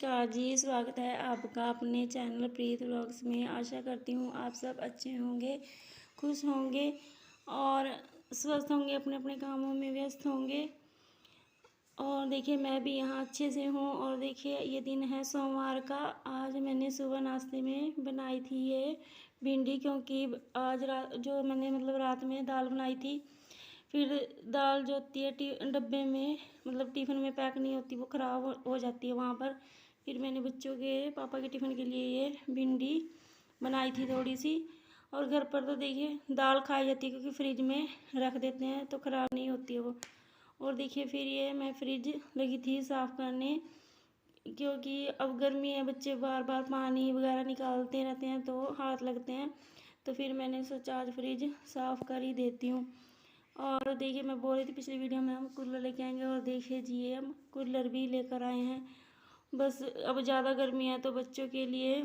नमस्कार जी, स्वागत है आपका अपने चैनल प्रीत व्लॉग्स में। आशा करती हूँ आप सब अच्छे होंगे, खुश होंगे और स्वस्थ होंगे, अपने अपने कामों में व्यस्त होंगे। और देखिए मैं भी यहाँ अच्छे से हूँ। और देखिए ये दिन है सोमवार का। आज मैंने सुबह नाश्ते में बनाई थी ये भिंडी, क्योंकि आज जो मैंने रात में दाल बनाई थी, फिर दाल जो होती है डब्बे में टिफ़िन में पैक नहीं होती, वो ख़राब हो जाती है वहाँ पर। फिर मैंने बच्चों के पापा के टिफ़िन के लिए ये भिंडी बनाई थी थोड़ी सी। और घर पर तो देखिए दाल खाई जाती है, क्योंकि फ्रिज में रख देते हैं तो ख़राब नहीं होती है वो। और देखिए फिर ये मैं फ्रिज लगी थी साफ़ करने, क्योंकि अब गर्मी है, बच्चे बार बार पानी वगैरह निकालते रहते हैं तो हाथ लगते हैं। तो फिर मैंने सोचा आज फ्रिज साफ़ कर ही देती हूँ। और देखिए मैं बोल रही थी पिछली वीडियो में हम कूलर लेके आएंगे, और देखिए जी हम कूलर भी लेकर आए हैं। बस अब ज़्यादा गर्मी है तो बच्चों के लिए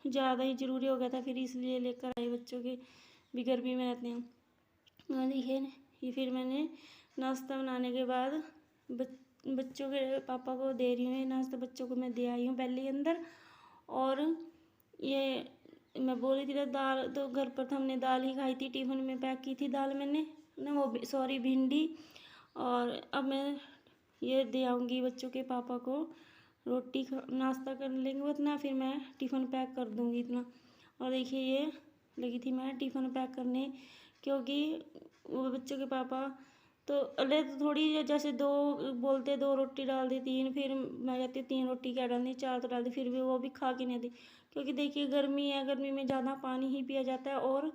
ज़्यादा ही ज़रूरी हो गया था, फिर इसलिए लेकर आए, बच्चों के भी गर्मी में रहते हैं। और देखिए ये फिर मैंने नाश्ता बनाने के बाद बच्चों के पापा को दे रही हूँ ये नाश्ता। बच्चों को मैं दे आई हूँ पहले ही अंदर। और ये मैं बोल रही थी दाल, तो घर पर तो हमने दाल ही खाई थी, टिफ़िन में पैक की थी दाल मैंने ना, वो सॉरी भिंडी। और अब मैं ये दे आऊँगी बच्चों के पापा को, रोटी नाश्ता कर लेंगे वो इतना, फिर मैं टिफ़िन पैक कर दूँगी इतना। और देखिए ये लगी थी मैं टिफ़िन पैक करने, क्योंकि वो बच्चों के पापा तो अले तो थोड़ी, जैसे दो बोलते दो रोटी डाल दी, तीन, फिर मैं कहती हूँ तीन रोटी क्या डालनी, चार तो डाल दी, फिर भी वो भी खा के नहीं दी, क्योंकि देखिए गर्मी है, गर्मी में ज़्यादा पानी ही पिया जाता है और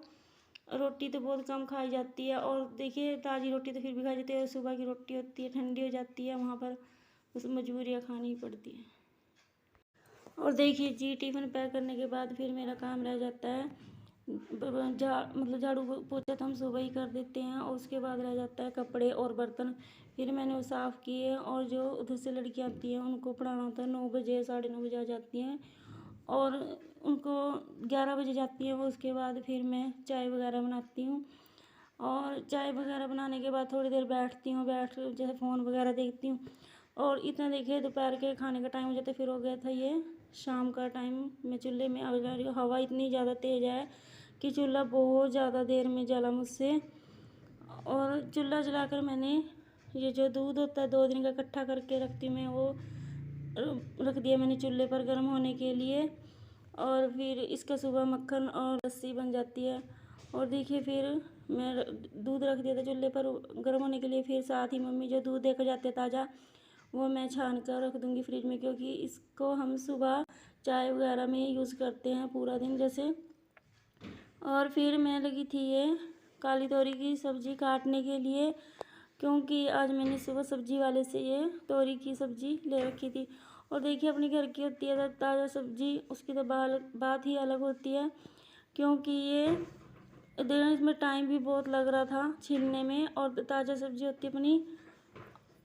रोटी तो बहुत कम खाई जाती है। और देखिए ताज़ी रोटी तो फिर भी खाई जाती है, सुबह की रोटी होती है ठंडी हो जाती है, वहाँ पर उस मजबूरियाँ खानी ही पड़ती है। और देखिए जी टिफ़िन पैक करने के बाद फिर मेरा काम रह जाता है झाड़ू पोछा तो हम सुबह ही कर देते हैं, और उसके बाद रह जाता है कपड़े और बर्तन, फिर मैंने वो साफ़ किए। और जो उधर से लड़कियाँ आती हैं उनको पढ़ाना होता है, 9 बजे 9:30 बजे आ जाती हैं, और उनको 11 बजे जाती हैं वो। उसके बाद फिर मैं चाय वगैरह बनाती हूँ, और चाय वगैरह बनाने के बाद थोड़ी देर बैठती हूँ, बैठ जैसे फ़ोन वगैरह देखती हूँ। और इतना देखिए दोपहर के खाने का टाइम हो जाता है, फिर हो गया था ये शाम का टाइम। मैं चूल्हे में आग जला रही हूँ, हवा इतनी ज़्यादा तेज़ है कि चूल्हा बहुत ज़्यादा देर में जला मुझसे। और चूल्हा जलाकर मैंने ये जो दूध होता है 2 दिन का इकट्ठा करके रखती हूँ मैं, वो रख दिया मैंने चूल्हे पर गर्म होने के लिए। और फिर इसका सुबह मक्खन और लस्सी बन जाती है। और देखिए फिर मैं दूध रख दिया था चूल्हे पर गर्म होने के लिए, फिर साथ ही मम्मी जो दूध देकर जाते ताज़ा, वो मैं छान कर रख दूँगी फ्रिज में, क्योंकि इसको हम सुबह चाय वगैरह में यूज़ करते हैं पूरा दिन जैसे। और फिर मैं लगी थी ये काली तोरी की सब्ज़ी काटने के लिए, क्योंकि आज मैंने सुबह सब्ज़ी वाले से ये तोरी की सब्ज़ी ले रखी थी। और देखिए अपने घर की होती है ताज़ा सब्ज़ी, उसकी तो बात ही अलग होती है, क्योंकि ये इसमें टाइम भी बहुत लग रहा था छीलने में, और ताज़ा सब्ज़ी होती है अपनी,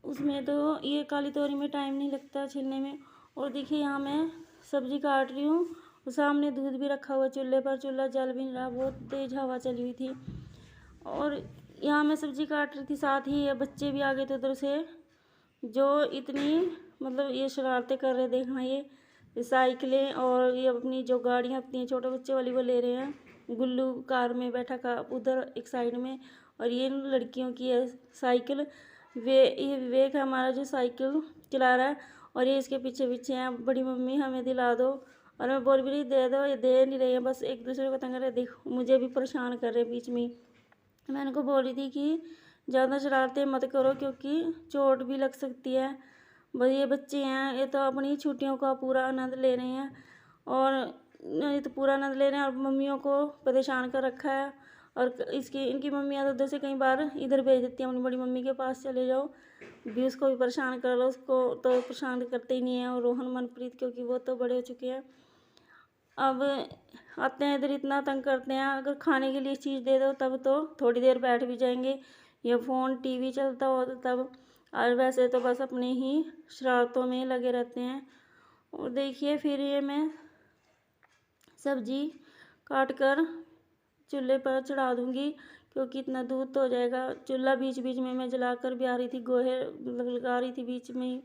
उसमें तो ये काली तोरी में टाइम नहीं लगता छीलने में। और देखिए यहाँ मैं सब्ज़ी काट रही हूँ, और सामने दूध भी रखा हुआ चूल्हे पर, चूल्हा जल भी नहीं रहा, बहुत तेज़ हवा चली हुई थी। और यहाँ मैं सब्ज़ी काट रही थी, साथ ही ये बच्चे भी आ गए थे उधर से, जो इतनी ये शरारतें कर रहे, देखना ये साइकिलें और ये अपनी जो गाड़ियाँ होती हैं छोटे बच्चे वाली वो ले रहे हैं। गुल्लू कार में बैठा उधर एक साइड में, और ये लड़कियों की है साइकिल। ये विवेक है हमारा जो साइकिल चला रहा है, और ये इसके पीछे पीछे हैं, बड़ी मम्मी हमें दिला दो। और मैं बोल भी रही दे दो, ये दे नहीं रही है, बस एक दूसरे को तंग कर रहे, देखो मुझे भी परेशान कर रहे बीच में। मैं इनको बोल रही थी कि ज़्यादा शरारतें मत करो, क्योंकि चोट भी लग सकती है। बस ये बच्चे हैं, ये तो अपनी छुट्टियों का पूरा आनंद ले रहे हैं, और ये तो पूरा आनंद ले रहे हैं, और मम्मियों को परेशान कर रखा है। और इनकी मम्मियाँ तो उधर से कई बार इधर भेज देती हैं, अपनी बड़ी मम्मी के पास चले जाओ, भी उसको भी परेशान कर लो, उसको तो परेशान करते ही नहीं है। और रोहन मनप्रीत, क्योंकि वो तो बड़े हो चुके हैं, अब आते हैं इधर इतना तंग करते हैं। अगर खाने के लिए चीज़ दे दो तब तो थोड़ी देर बैठ भी जाएंगे, या फ़ोन टीवी चलता हो तो तब, और वैसे तो बस अपने ही शरारतों में लगे रहते हैं। और देखिए फिर ये मैं सब्ज़ी काट कर चूल्हे पर चढ़ा दूँगी, क्योंकि इतना दूध तो हो जाएगा। चूल्हा बीच बीच में मैं जला कर भी आ रही थी, गोहे लगा रही थी बीच में ही,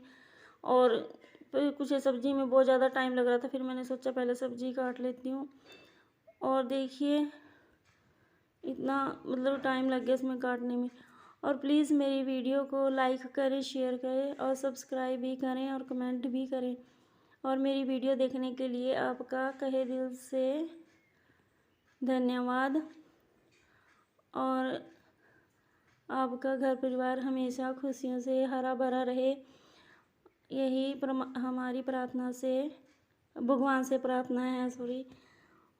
और तो कुछ सब्ज़ी में बहुत ज़्यादा टाइम लग रहा था, फिर मैंने सोचा पहले सब्ज़ी काट लेती हूँ। और देखिए इतना मतलब टाइम लग गया इसमें काटने में। और प्लीज़ मेरी वीडियो को लाइक करें, शेयर करें और सब्सक्राइब भी करें और कमेंट भी करें। और मेरी वीडियो देखने के लिए आपका तहे दिल से धन्यवाद। और आपका घर परिवार हमेशा खुशियों से हरा भरा रहे, यही हमारी प्रार्थना से, भगवान से प्रार्थना है। सॉरी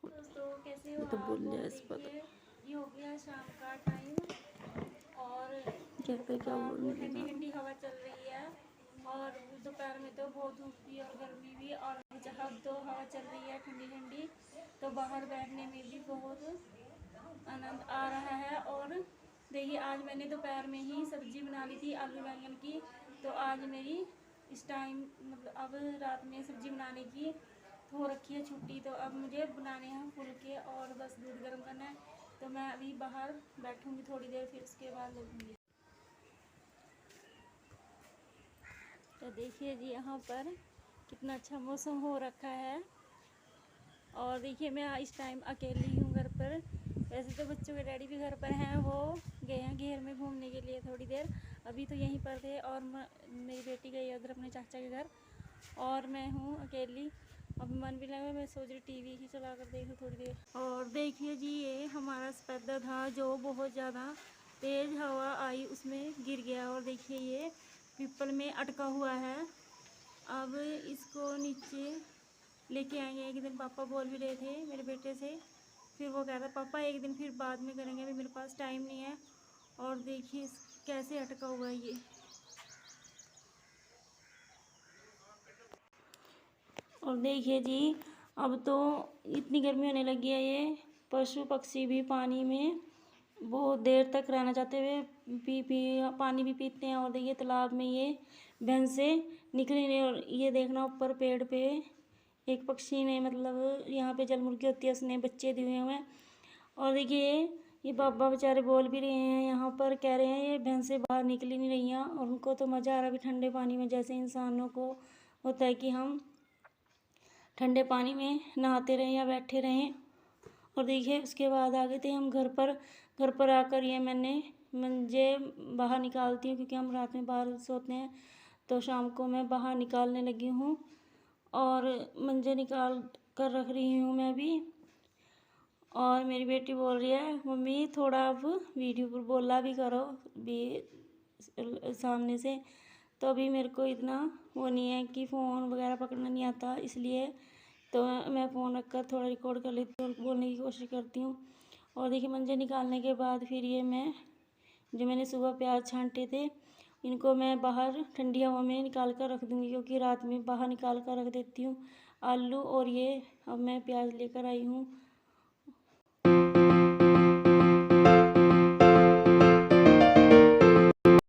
दोस्तों, कैसे हो तो आप? बोल और इस पर देखिए ये हो गया शाम का टाइम और क्या बोलने ठंडी लगा। ठंडी हवा चल रही है। और दोपहर में तो बहुत धूप थी और गर्मी भी, और जब तो हवा चल रही है ठंडी ठंडी, तो बाहर बैठने में भी बहुत आनंद आ रहा है। और देखिए आज मैंने दोपहर में ही सब्जी बना ली थी आलू बैंगन की, तो आज मेरी इस टाइम मतलब अब रात में सब्जी बनाने की हो रखी है छुट्टी, तो अब मुझे बनाने हैं फुलके और बस दूध गर्म करना है। तो मैं अभी बाहर बैठूंगी थोड़ी देर, फिर उसके बाद लगूंगी। तो देखिए जी यहाँ पर कितना अच्छा मौसम हो रखा है। और देखिए मैं इस टाइम अकेली हूँ घर पर। वैसे तो बच्चों के डैडी भी घर पर हैं, वो गए हैं घेर में घूमने के लिए थोड़ी देर, अभी तो यहीं पर थे। और मेरी बेटी गई है उधर अपने चाचा के घर, और मैं हूँ अकेली। अब मन भी लगा, मैं सोच रही टीवी ही चला कर देखूँ थोड़ी देर। और देखिए जी ये हमारा सफेदा था जो बहुत ज़्यादा तेज़ हवा आई उसमें गिर गया। और देखिए ये पीपल में अटका हुआ है। अब इसको नीचे लेके आएंगे एक दिन, पापा बोल भी रहे थे मेरे बेटे से। फिर वो कह रहा पापा एक दिन फिर बाद में करेंगे, अभी मेरे पास टाइम नहीं है। और देखिए कैसे अटका हुआ है ये। और देखिए जी अब तो इतनी गर्मी होने लगी है, ये पशु पक्षी भी पानी में बहुत देर तक रहना चाहते हुए पानी भी पीते हैं। और देखिए तालाब में ये भैंसे निकली नहीं। और ये देखना ऊपर पेड़ पे एक पक्षी ने, मतलब यहाँ पे जल मुर्गी होती है, उसने बच्चे दिए हुए हैं। और देखिए ये बाबा बेचारे बोल भी रहे हैं, यहाँ पर कह रहे हैं ये भैंसें बाहर निकली नहीं रही हैं, और उनको तो मज़ा आ रहा है भी ठंडे पानी में, जैसे इंसानों को होता है कि हम ठंडे पानी में नहाते रहें या बैठे रहें। और देखिए उसके बाद आ गए थे हम घर पर। घर पर आकर ये मैंने मंजे बाहर निकालती हूँ, क्योंकि हम रात में बाहर सोते हैं, तो शाम को मैं बाहर निकालने लगी हूँ। और मंजे निकाल कर रख रही हूँ मैं भी। और मेरी बेटी बोल रही है मम्मी थोड़ा अब वीडियो पर बोला भी करो भी सामने से। तो अभी मेरे को इतना वो नहीं है कि फ़ोन वगैरह पकड़ना नहीं आता, इसलिए तो मैं फ़ोन रख कर थोड़ा रिकॉर्ड कर लेती हूँ और बोलने की कोशिश करती हूँ। और देखिए मंजे निकालने के बाद फिर ये मैं जो मैंने सुबह प्याज छांटे थे, इनको मैं बाहर ठंडी हवा में निकाल कर रख दूँगी, क्योंकि रात में बाहर निकाल कर रख देती हूँ आलू। और ये अब मैं प्याज लेकर आई हूँ